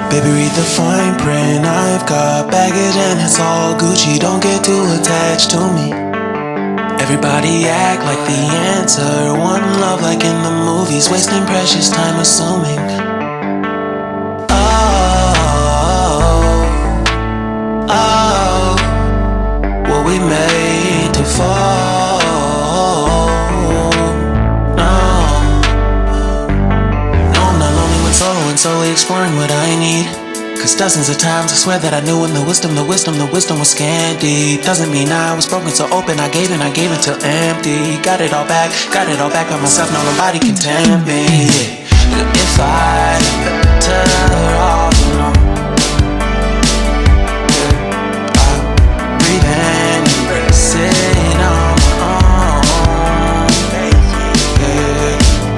Baby, read the fine print. I've got baggage and it's all Gucci. Don't get too attached to me. Everybody act like the answer. One love like in the movies. Wasting precious time assuming. Oh, were we made to fall? No, I'm not lonely when solo and solely exploring what I need. Cause dozens of times I swear that I knew when the wisdom was scanty. Doesn't mean I was broken so open, I gave till empty. Got it all back by myself, no nobody can tempt me. If I better off alone, I'll breathe and embrace it on my own.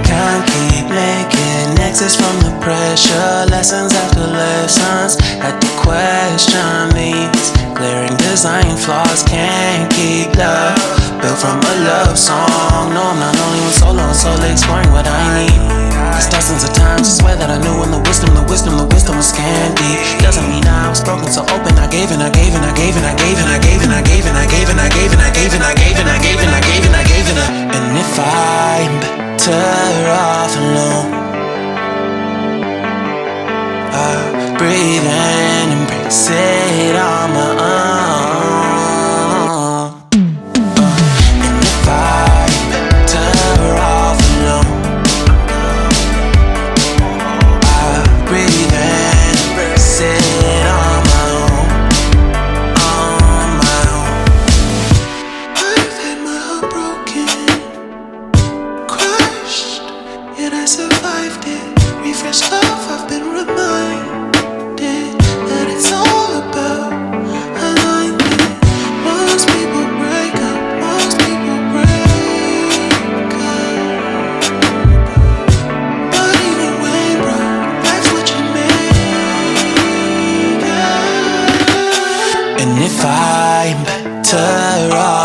Can't keep making exits from the pressure. Lessons after lessons, had to question these glaring design flaws. Can't keep love built from a love song. No, I'm not only when solo and solely exploring what I need. Cause dozens of times I swear that I knew when the wisdom was scanty. Doesn't mean I was broken so open, I gave it. And if I'm better off alone, I'll breathe and embrace it on my own. And if I'm better off alone, I'll breathe and embrace it on my own. I've had my heart broken, crushed, yet I survived it. Refreshed love, I've been reminded that it's all about alignment. Most people break up, but even when broke, that's what you make it. And if I'm better off